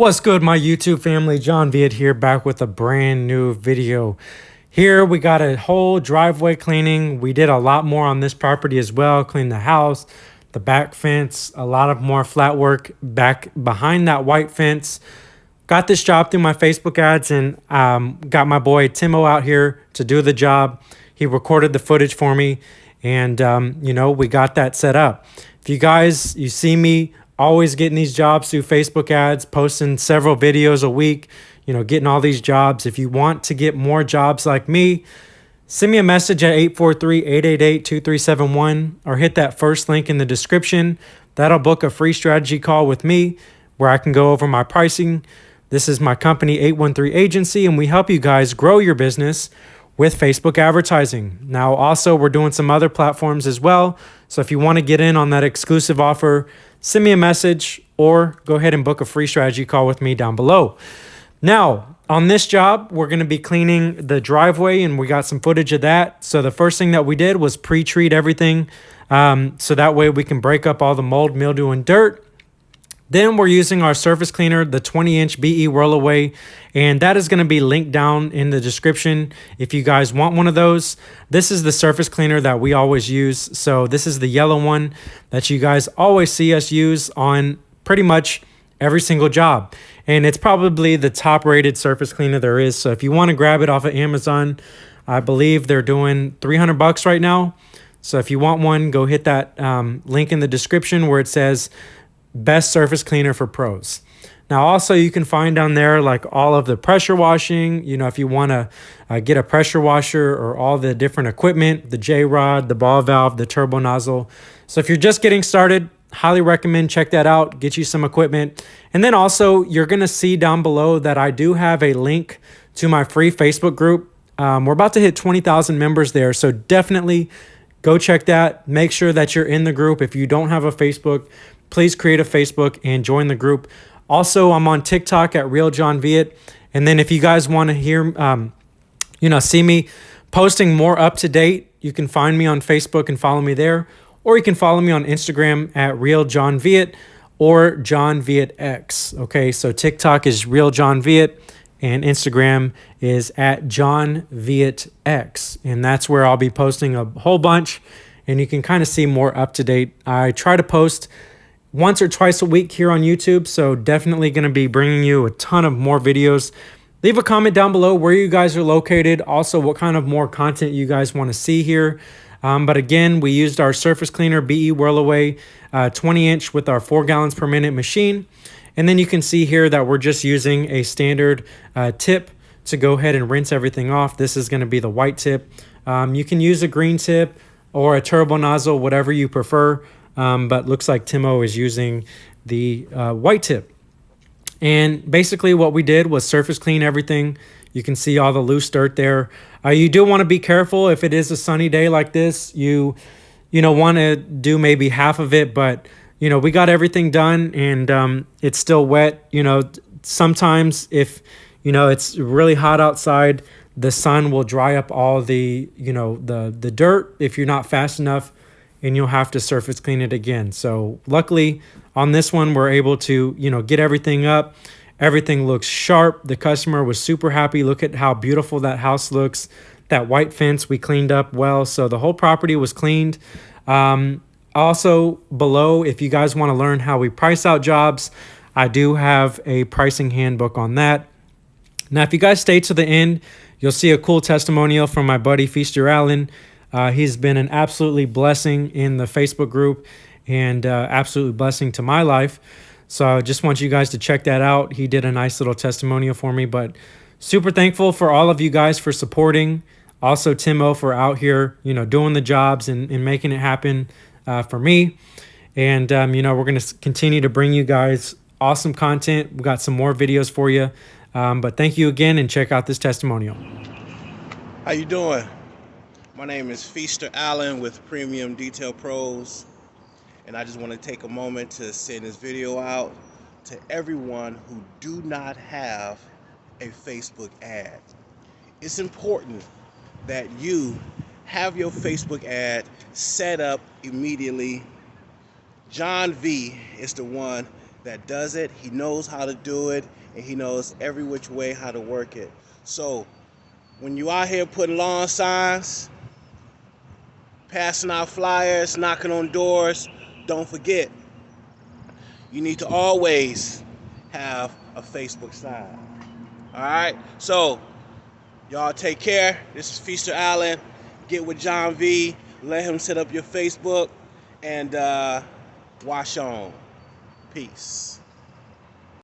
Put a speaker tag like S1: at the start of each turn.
S1: What's good, my YouTube family? John Viet here, back with a brand new video. Here we got a whole driveway cleaning. We did a lot more on this property as well. Cleaned the house, the back fence, a lot of more flat work back behind that white fence. Got this job through my Facebook ads and got my boy Timo out here to do the job. He recorded the footage for me and, we got that set up. If you see me always getting these jobs through Facebook ads, posting several videos a week, getting all these jobs. If you want to get more jobs like me, send me a message at 843-888-2371 or hit that first link in the description. That'll book a free strategy call with me where I can go over my pricing. This is my company, 813 Agency, and we help you guys grow your business with Facebook advertising. Now, also, we're doing some other platforms as well. So if you want to get in on that exclusive offer, send me a message or go ahead and book a free strategy call with me down below. Now, on this job, we're going to be cleaning the driveway and we got some footage of that. So the first thing that we did was pre-treat everything so that way we can break up all the mold, mildew, and dirt. Then we're using our surface cleaner, the 20-inch BE Roll-Away, and that is going to be linked down in the description if you guys want one of those. This is the surface cleaner that we always use. So this is the yellow one that you guys always see us use on pretty much every single job. And it's probably the top rated surface cleaner there is. So if you want to grab it off of Amazon, I believe they're doing $300 right now. So if you want one, go hit that link in the description where it says best surface cleaner for pros. Now also you can find down there like all of the pressure washing, if you want to get a pressure washer or all the different equipment, the J-rod, the ball valve, the turbo nozzle. So if you're just getting started, highly recommend check that out, get you some equipment. And then also you're going to see down below that I do have a link to my free Facebook group. We're about to hit 20,000 members there. So definitely go check that. Make sure that you're in the group. If you don't have a Facebook, please create a Facebook and join the group. Also, I'm on TikTok at Real John Viet. And then if you guys want to hear, see me posting more up to date, you can find me on Facebook and follow me there. Or you can follow me on Instagram at Real John Viet or John Viet X. Okay, so TikTok is Real John Viet and Instagram is at John Viet X. And that's where I'll be posting a whole bunch and you can kind of see more up to date. I try to post once or twice a week here on YouTube, so definitely going to be bringing you a ton of more videos. Leave a comment down below where you guys are located, also what kind of more content you guys want to see here. But again, we used our surface cleaner BE Whirlaway 20-inch with our 4 gallons per minute machine. And then you can see here that we're just using a standard tip to go ahead and rinse everything off. This is going to be the white tip. You can use a green tip or a turbo nozzle, whatever you prefer. But looks like Timo is using the white tip. And basically what we did was surface clean everything. You can see all the loose dirt there. You do want to be careful if it is a sunny day like this. You want to do maybe half of it, but we got everything done and it's still wet. Sometimes if it's really hot outside, the sun will dry up all the the dirt if you're not fast enough, and you'll have to surface clean it again. So luckily on this one, we're able to, get everything up. Everything looks sharp. The customer was super happy. Look at how beautiful that house looks. That white fence we cleaned up well. So the whole property was cleaned. Also below, if you guys want to learn how we price out jobs, I do have a pricing handbook on that. Now, if you guys stay to the end, you'll see a cool testimonial from my buddy Feaster Allen. He's been an absolutely blessing in the Facebook group and absolutely blessing to my life. So I just want you guys to check that out. He did a nice little testimonial for me, but super thankful for all of you guys for supporting. Also Timo for out here, doing the jobs and making it happen for me. And, we're going to continue to bring you guys awesome content. We've got some more videos for you. But thank you again and check out this testimonial.
S2: How you doing? My name is Feaster Allen with Premium Detail Pros, and I just want to take a moment to send this video out to everyone who do not have a Facebook ad. It's important that you have your Facebook ad set up immediately. John V is the one that does it. He knows how to do it, and he knows every which way how to work it. So when you out here putting lawn signs, passing out flyers, knocking on doors, don't forget, you need to always have a Facebook sign. All right? So y'all take care. This is Feaster Allen. Get with John V. Let him set up your Facebook, and wash on. Peace.